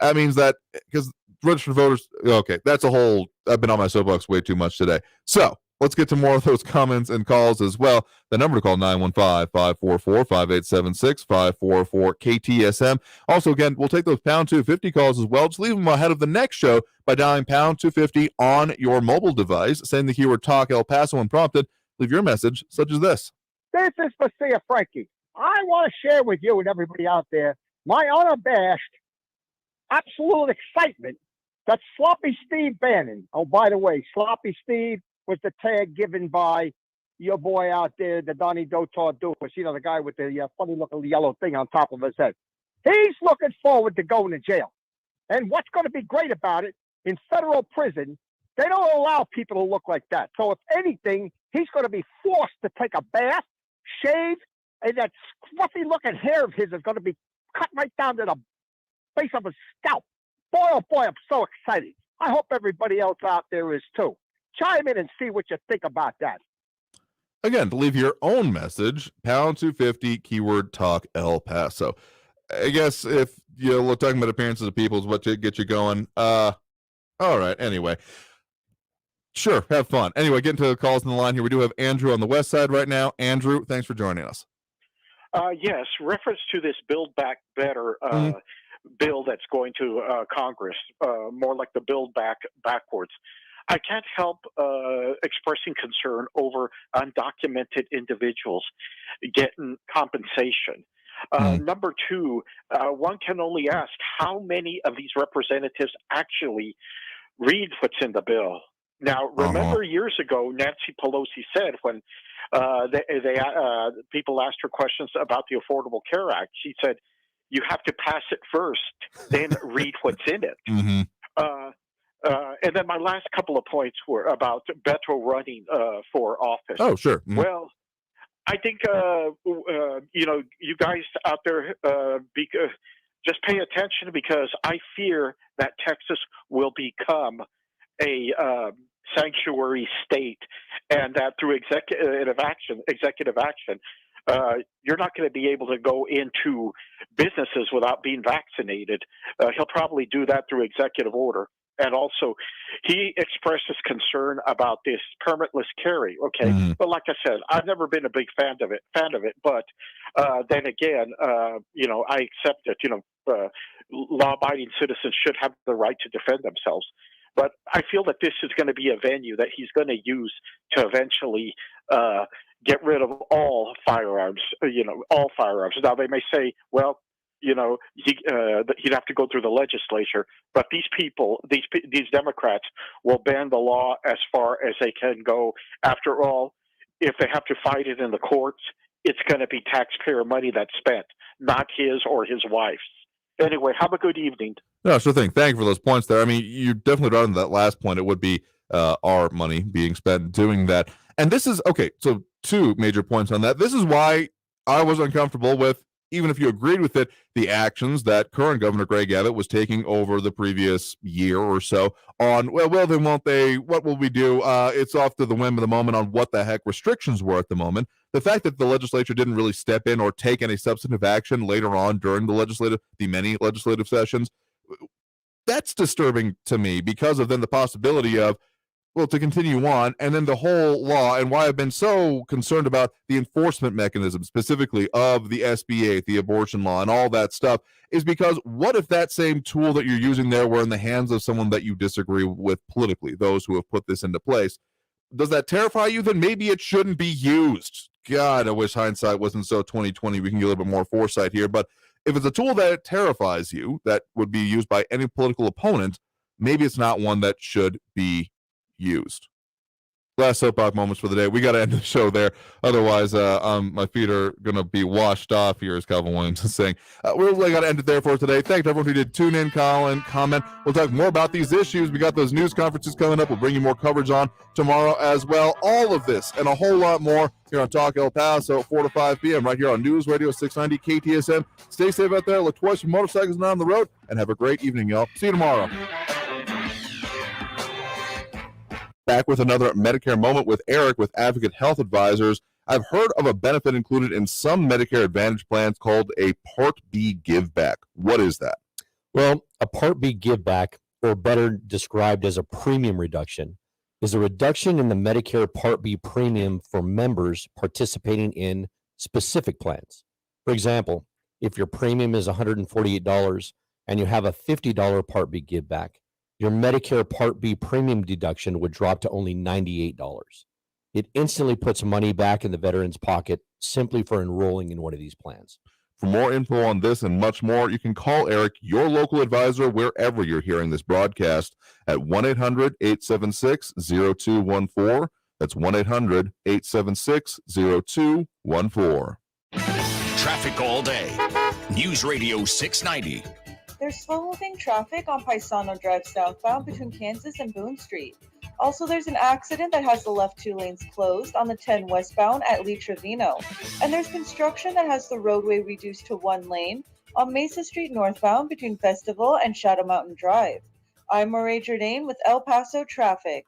That means that because registered voters, okay, that's a whole, I've been on my soapbox way too much today. So let's get to more of those comments and calls as well. The number to call, 915-544-5876, 544-KTSM. Also, again, we'll take those pound 250 calls as well. Just leave them ahead of the next show by dialing pound 250 on your mobile device, saying the keyword Talk El Paso when prompted. Leave your message, such as this.
This is Basia Frankie. I want to share with you and everybody out there my unabashed, absolute excitement that Sloppy Steve Bannon, oh, by the way, Sloppy Steve was the tag given by your boy out there, the Donnie Dotar Doofus, the guy with the funny looking yellow thing on top of his head. He's looking forward to going to jail. And what's going to be great about it, in federal prison, they don't allow people to look like that. So if anything, he's going to be forced to take a bath, shave, and that scruffy looking hair of his is going to be cut right down to the base of his scalp. Boy, oh boy, I'm so excited. I hope everybody else out there is too. Chime in and see what you think about that.
Again, to leave your own message, pound 250, keyword Talk El Paso. I guess if you're talking about appearances of people is what to get you going. All right, anyway. Sure, have fun. Anyway, getting to the calls in the line here. We do have Andrew on the west side right now. Andrew, thanks for joining us.
Yes, reference to this Build Back Better bill that's going to Congress, more like the Build Back Backwards. I can't help expressing concern over undocumented individuals getting compensation. Number two, one can only ask how many of these representatives actually read what's in the bill. Now, remember years ago, Nancy Pelosi said when people asked her questions about the Affordable Care Act, she said, you have to pass it first, then read what's in it. And then my last couple of points were about Beto running for office.
Oh, sure.
Well, I think, you guys out there just pay attention, because I fear that Texas will become a sanctuary state, and that through executive action, you're not going to be able to go into businesses without being vaccinated. He'll probably do that through executive order. And also, he expresses concern about this permitless carry. Okay, but like I said, I've never been a big fan of it. But then again, I accept it. Law-abiding citizens should have the right to defend themselves. But I feel that this is going to be a venue that he's going to use to eventually get rid of all firearms. All firearms. Now they may say, well, he'd have to go through the legislature, but these people, these Democrats, will bend the law as far as they can go. After all, if they have to fight it in the courts, it's going to be taxpayer money that's spent, not his or his wife's. Anyway, have a good evening.
No, sure thing. Thank you for those points there. I mean, you're definitely right on that last point. It would be our money being spent doing that. And this is, okay, so 2 major points on that. This is why I was uncomfortable with, even if you agreed with it, the actions that current Governor Greg Abbott was taking over the previous year or so on, well, then won't they, what will we do? It's off to the whim of the moment on what the heck restrictions were at the moment. The fact that the legislature didn't really step in or take any substantive action later on during the many legislative sessions, that's disturbing to me, because of then the possibility of, well, to continue on, and then the whole law, and why I've been so concerned about the enforcement mechanism, specifically of the SB 8, the abortion law, and all that stuff, is because what if that same tool that you're using there were in the hands of someone that you disagree with politically, those who have put this into place? Does that terrify you? Then maybe it shouldn't be used. God, I wish hindsight wasn't so 2020. We can get a little bit more foresight here. But if it's a tool that terrifies you, that would be used by any political opponent, maybe it's not one that should be used. Last soapbox moments for the day. We got to end the show there. Otherwise, my feet are going to be washed off here, as Calvin Williams is saying. We're really got to end it there for today. Thanks to everyone who did tune in, call in, comment. We'll talk more about these issues. We got those news conferences coming up. We'll bring you more coverage on tomorrow as well. All of this and a whole lot more here on Talk El Paso, 4 to 5 p.m. right here on News Radio 690 KTSM. Stay safe out there. Look twice for motorcycles not on the road. And have a great evening, y'all. See you tomorrow. Back with another Medicare Moment with Eric with Advocate Health Advisors. I've heard of a benefit included in some Medicare Advantage plans called a Part B Give Back. What is that?
Well, a Part B Give Back, or better described as a premium reduction, is a reduction in the Medicare Part B premium for members participating in specific plans. For example, if your premium is $148 and you have a $50 Part B Give Back, your Medicare Part B premium deduction would drop to only $98. It instantly puts money back in the veteran's pocket simply for enrolling in one of these plans.
For more info on this and much more, you can call Eric, your local advisor, wherever you're hearing this broadcast, at 1-800-876-0214. That's 1-800-876-0214.
Traffic all day. News Radio 690.
There's slow-moving traffic on Paisano Drive southbound between Kansas and Boone Street. Also, there's an accident that has the left 2 lanes closed on the 10 westbound at Lee Trevino. And there's construction that has the roadway reduced to 1 lane on Mesa Street northbound between Festival and Shadow Mountain Drive. I'm Marie Jourdain with El Paso Traffic.